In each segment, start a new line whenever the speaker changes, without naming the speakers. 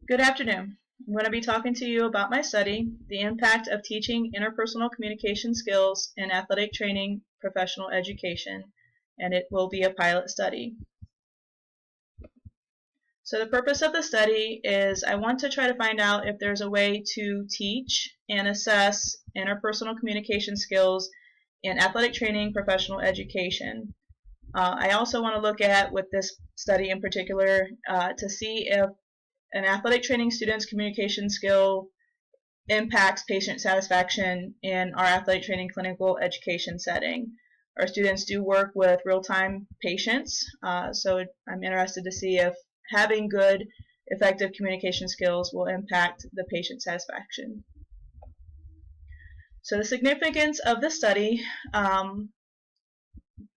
Good afternoon. I'm going to be talking to you about my study, The Impact of Teaching Interpersonal Communication Skills in Athletic Training Professional Education, and it will be a pilot study. So the purpose of the study is I want to try to find out if there's a way to teach and assess interpersonal communication skills in athletic training professional education. I also want to look at, with this study in particular, to see if an athletic training student's communication skill impacts patient satisfaction in our athletic training clinical education setting. Our students do work with real-time patients, so I'm interested to see if having good, effective communication skills will impact the patient satisfaction. So the significance of the study,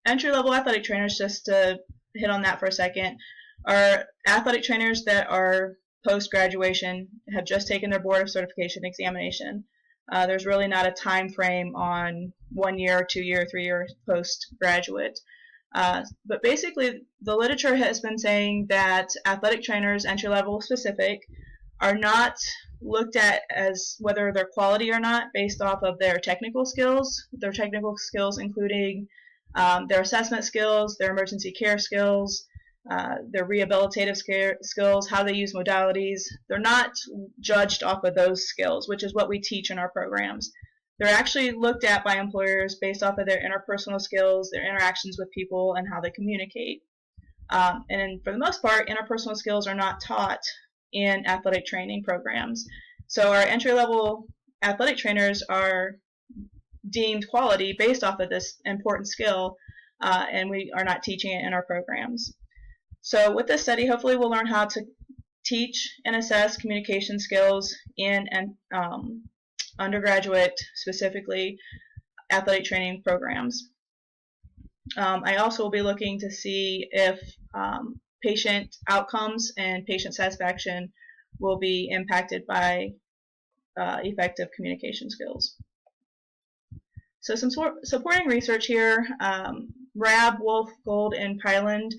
entry-level athletic trainers, just to hit on that for a second, are athletic trainers that are post-graduation, have just taken their board of certification examination. There's really not a time frame on 1 year, 2 year, 3 year postgraduate. But basically, the literature has been saying that athletic trainers, entry-level specific, are not looked at as whether they're quality or not based off of their technical skills including their assessment skills, their emergency care skills, their rehabilitative skills, how they use modalities. They're not judged off of those skills, which is what we teach in our programs. They're actually looked at by employers based off of their interpersonal skills, their interactions with people, and how they communicate. And for the most part, interpersonal skills are not taught in athletic training programs. So our entry-level athletic trainers are deemed quality based off of this important skill, and we are not teaching it in our programs. So with this study, hopefully we'll learn how to teach and assess communication skills in undergraduate, specifically athletic training programs. I also will be looking to see if patient outcomes and patient satisfaction will be impacted by effective communication skills. So some supporting research here, Raab, Wolf, Gold, and Pyland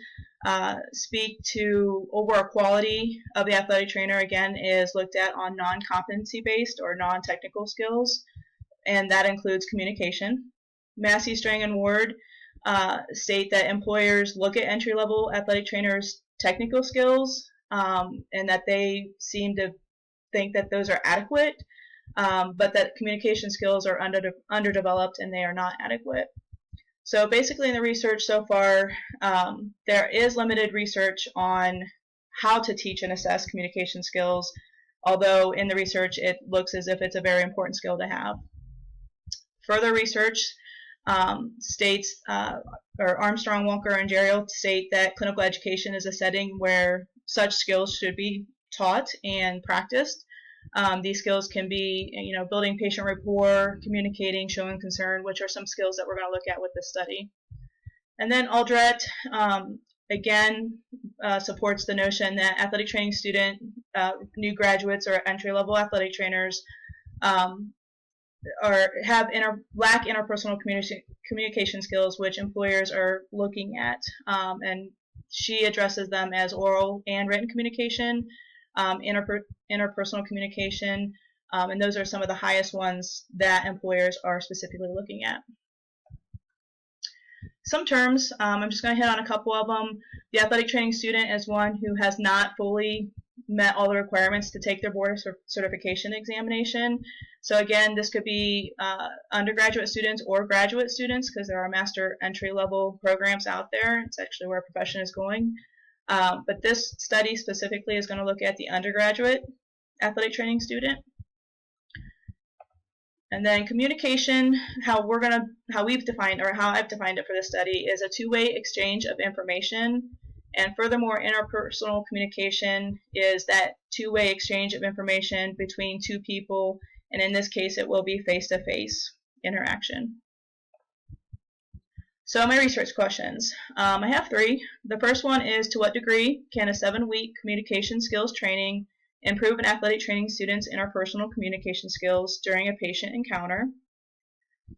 speak to overall quality of the athletic trainer. Again, is looked at on non-competency based or non-technical skills, and that includes communication. Massey, Strang, and Ward state that employers look at entry-level athletic trainers' technical skills, and that they seem to think that those are adequate, but that communication skills are underdeveloped and they are not adequate. So basically in the research so far, there is limited research on how to teach and assess communication skills, although in the research it looks as if it's a very important skill to have. Further research states, or Armstrong, Walker, and Geriel state that clinical education is a setting where such skills should be taught and practiced. These skills can be, building patient rapport, communicating, showing concern, which are some skills that we're going to look at with this study. And then Aldrett, again, supports the notion that athletic training student, new graduates or entry-level athletic trainers lack interpersonal communication skills, which employers are looking at. And she addresses them as oral and written communication, interpersonal communication, and those are some of the highest ones that employers are specifically looking at. Some terms, I'm just going to hit on a couple of them. The athletic training student is one who has not fully met all the requirements to take their board of certification examination. So again, this could be undergraduate students or graduate students, because there are master entry-level programs out there. It's actually where a profession is going. But this study specifically is going to look at the undergraduate athletic training student. And then communication, how we've defined, or how I've defined it for this study, is a two-way exchange of information. And furthermore, interpersonal communication is that two-way exchange of information between two people, and in this case it will be face-to-face interaction. So my research questions. I have 3. The first one is, to what degree can a 7-week communication skills training improve an athletic training student's interpersonal communication skills during a patient encounter?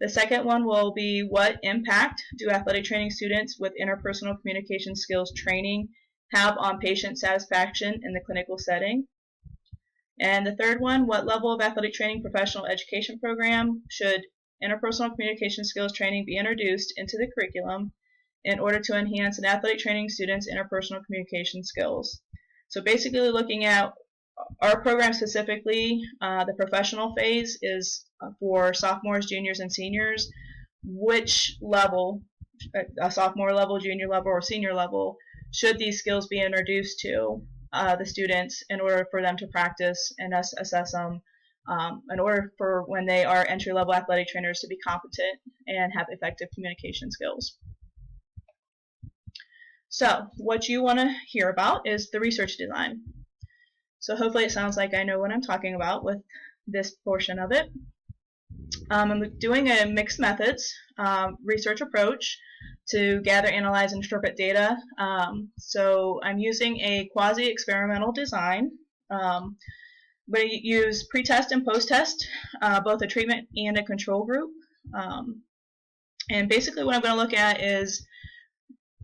The second one will be, what impact do athletic training students with interpersonal communication skills training have on patient satisfaction in the clinical setting? And the third one, what level of athletic training professional education program should interpersonal communication skills training be introduced into the curriculum in order to enhance an athletic training student's interpersonal communication skills? So basically looking at our program specifically, the professional phase is for sophomores, juniors, and seniors. Which level, a sophomore level, junior level, or senior level, should these skills be introduced to the students in order for them to practice and assess them, in order for when they are entry-level athletic trainers to be competent and have effective communication skills. So what you want to hear about is the research design. So hopefully it sounds like I know what I'm talking about with this portion of it. I'm doing a mixed methods research approach to gather, analyze, and interpret data. So I'm using a quasi-experimental design. We use pre-test and post-test, both a treatment and a control group. And basically what I'm going to look at is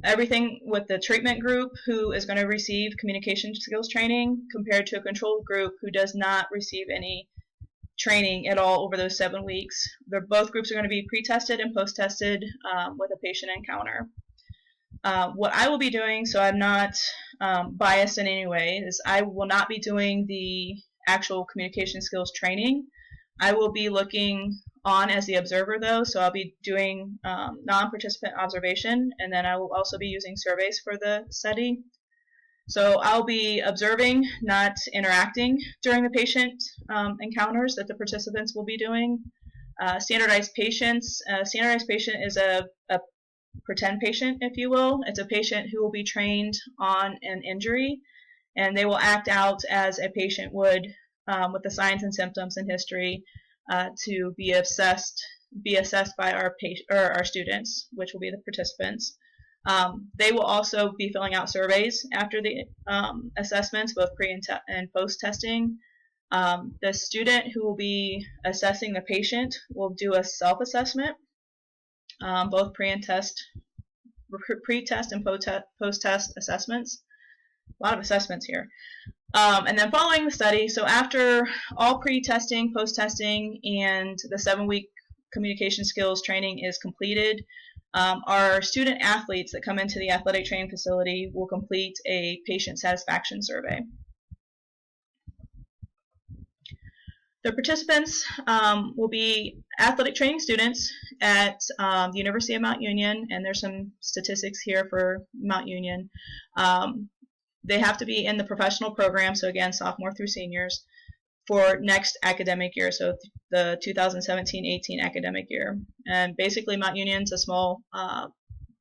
everything with the treatment group, who is going to receive communication skills training, compared to a control group who does not receive any training at all over those 7 weeks. Both groups are going to be pre-tested and post-tested with a patient encounter. What I will be doing, so I'm not biased in any way, is I will not be doing the actual communication skills training. I will be looking on as the observer though, so I'll be doing non-participant observation, and then I will also be using surveys for the study. So I'll be observing, not interacting during the patient encounters that the participants will be doing. Standardized patients. Standardized patient is a pretend patient, if you will. It's a patient who will be trained on an injury, and they will act out as a patient would with the signs and symptoms and history to be assessed by our students, which will be the participants. They will also be filling out surveys after the assessments, both pre and post testing. The student who will be assessing the patient will do a self-assessment, both pre-test and post-test assessments. A lot of assessments here. And then following the study, so after all pre-testing, post-testing, and the 7-week communication skills training is completed, our student athletes that come into the athletic training facility will complete a patient satisfaction survey. The participants will be athletic training students at the University of Mount Union, and there's some statistics here for Mount Union. They have to be in the professional program, so again, sophomore through seniors, for next academic year, so the 2017-18 academic year. And basically Mount Union's a small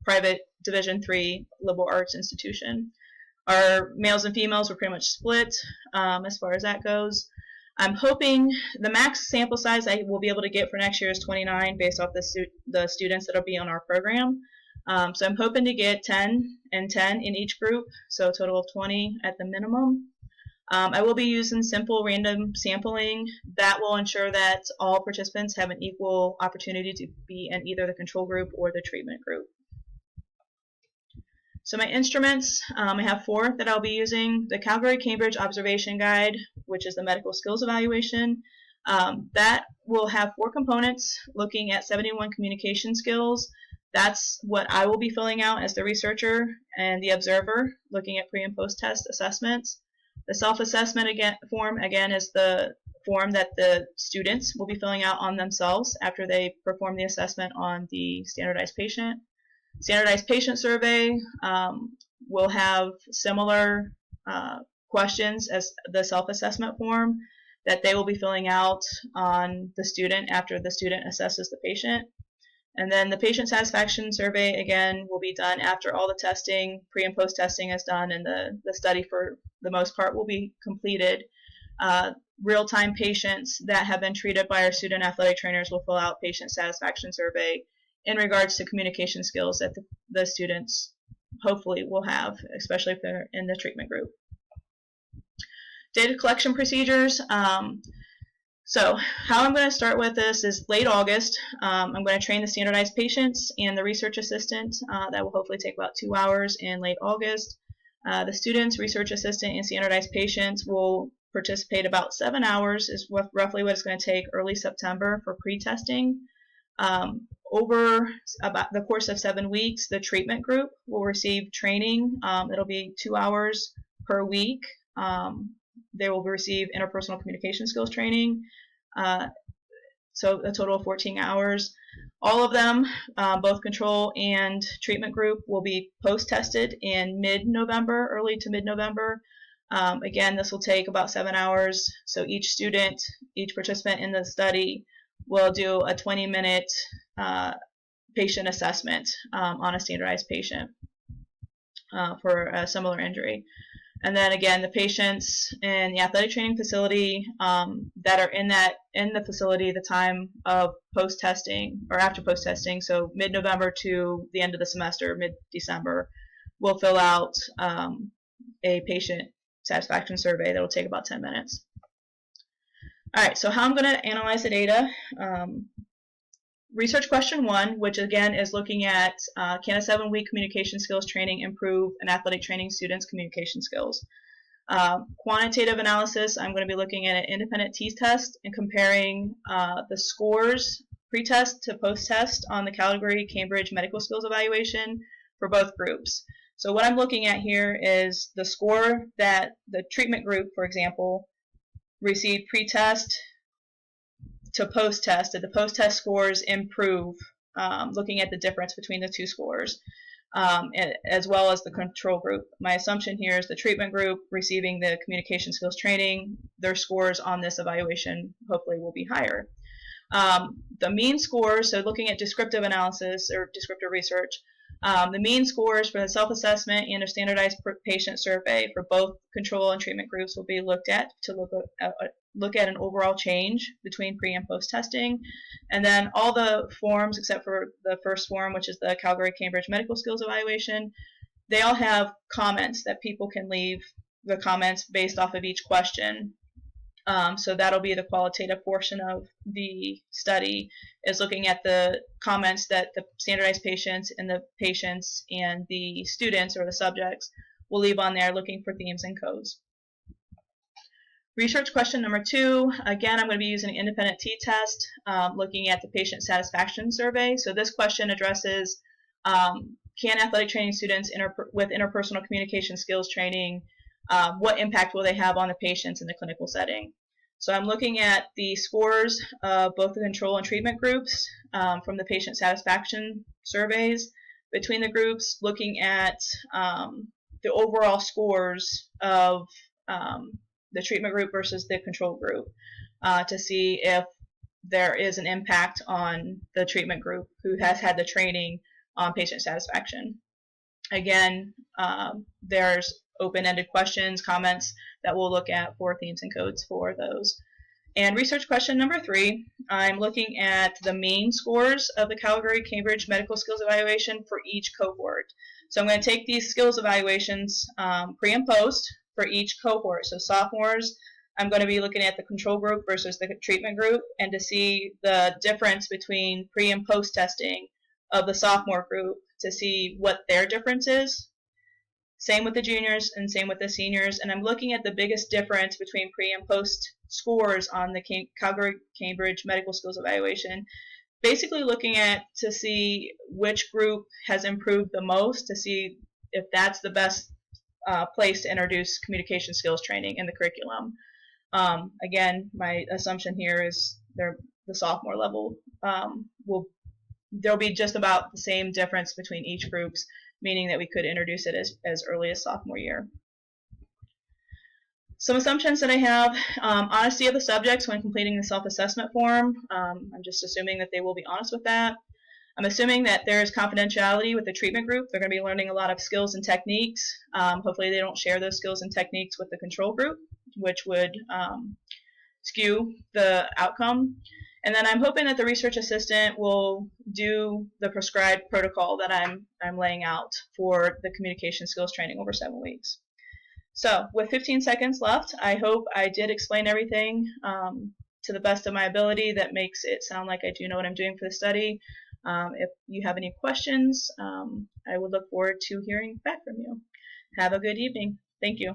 private Division III liberal arts institution. Our males and females were pretty much split as far as that goes. I'm hoping the max sample size I will be able to get for next year is 29 based off the students that will be on our program. So I'm hoping to get 10 and 10 in each group, so a total of 20 at the minimum. I will be using simple random sampling. That will ensure that all participants have an equal opportunity to be in either the control group or the treatment group. So my instruments, I have 4 that I'll be using. The Calgary-Cambridge Observation Guide, which is the medical skills evaluation. That will have 4 components looking at 71 communication skills. That's what I will be filling out as the researcher and the observer, looking at pre- and post-test assessments. The self-assessment form, again, is the form that the students will be filling out on themselves after they perform the assessment on the standardized patient. Standardized patient survey will have similar questions as the self-assessment form that they will be filling out on the student after the student assesses the patient. And then the patient satisfaction survey, again, will be done after all the testing, pre- and post-testing is done, and the study, for the most part, will be completed. Real-time patients that have been treated by our student athletic trainers will fill out patient satisfaction survey in regards to communication skills that the students hopefully will have, especially if they're in the treatment group. Data collection procedures. So how I'm going to start with this is late August. I'm going to train the standardized patients and the research assistant. That will hopefully take about 2 hours in late August. The students, research assistant, and standardized patients will participate about 7 hours is roughly what it's going to take early September for pre-testing. Over about the course of 7 weeks, the treatment group will receive training. It'll be 2 hours per week. They will receive interpersonal communication skills training. So a total of 14 hours. All of them, both control and treatment group, will be post-tested in mid-November, early to mid-November. Again, this will take about 7 hours. So each student, each participant in the study will do a 20-minute patient assessment on a standardized patient for a similar injury. And then again, the patients in the athletic training facility that are in the facility at the time of post-testing or after post-testing, so mid-November to the end of the semester, mid-December, will fill out a patient satisfaction survey that will take about 10 minutes. All right, so how I'm going to analyze the data. Research question 1, which again is looking at can a 7-week communication skills training improve an athletic training student's communication skills? Quantitative analysis, I'm going to be looking at an independent t-test and comparing the scores pre-test to post-test on the Calgary Cambridge Medical Skills Evaluation for both groups. So what I'm looking at here is the score that the treatment group, for example, received pre-test to post-test. Did the post-test scores improve, looking at the difference between the two scores, as well as the control group. My assumption here is the treatment group receiving the communication skills training, their scores on this evaluation hopefully will be higher. The mean scores, so looking at descriptive analysis or descriptive research, the mean scores for the self-assessment and a standardized patient survey for both control and treatment groups will be looked at to look at an overall change between pre and post testing. And then all the forms except for the first form, which is the Calgary Cambridge Medical Skills Evaluation, they all have comments that people can leave the comments based off of each question. So that'll be the qualitative portion of the study, is looking at the comments that the standardized patients and the students or the subjects will leave on there, looking for themes and codes. Research question number 2, again, I'm going to be using an independent t-test, looking at the patient satisfaction survey. So this question addresses, can athletic training students with interpersonal communication skills training, what impact will they have on the patients in the clinical setting? So I'm looking at the scores of both the control and treatment groups from the patient satisfaction surveys between the groups, looking at the overall scores of the treatment group versus the control group to see if there is an impact on the treatment group who has had the training on patient satisfaction. Again, there's open-ended questions, comments that we'll look at for themes and codes for those. And research question number 3, I'm looking at the mean scores of the Calgary Cambridge Medical Skills Evaluation for each cohort. So I'm going to take these skills evaluations pre and post for each cohort. So sophomores, I'm going to be looking at the control group versus the treatment group and to see the difference between pre and post testing of the sophomore group to see what their difference is. Same with the juniors and same with the seniors. And I'm looking at the biggest difference between pre and post scores on the Calgary Cambridge Medical Skills Evaluation. Basically looking at to see which group has improved the most, to see if that's the best place to introduce communication skills training in the curriculum. Again, my assumption here is the sophomore level there'll be just about the same difference between each groups, meaning that we could introduce it as early as sophomore year. Some assumptions that I have, honesty of the subjects when completing the self-assessment form. I'm just assuming that they will be honest with that. I'm assuming that there is confidentiality with the treatment group. They're going to be learning a lot of skills and techniques. Hopefully they don't share those skills and techniques with the control group, which would skew the outcome. And then I'm hoping that the research assistant will do the prescribed protocol that I'm laying out for the communication skills training over 7 weeks. So with 15 seconds left, I hope I did explain everything to the best of my ability that makes it sound like I do know what I'm doing for the study. If you have any questions, I would look forward to hearing back from you. Have a good evening. Thank you.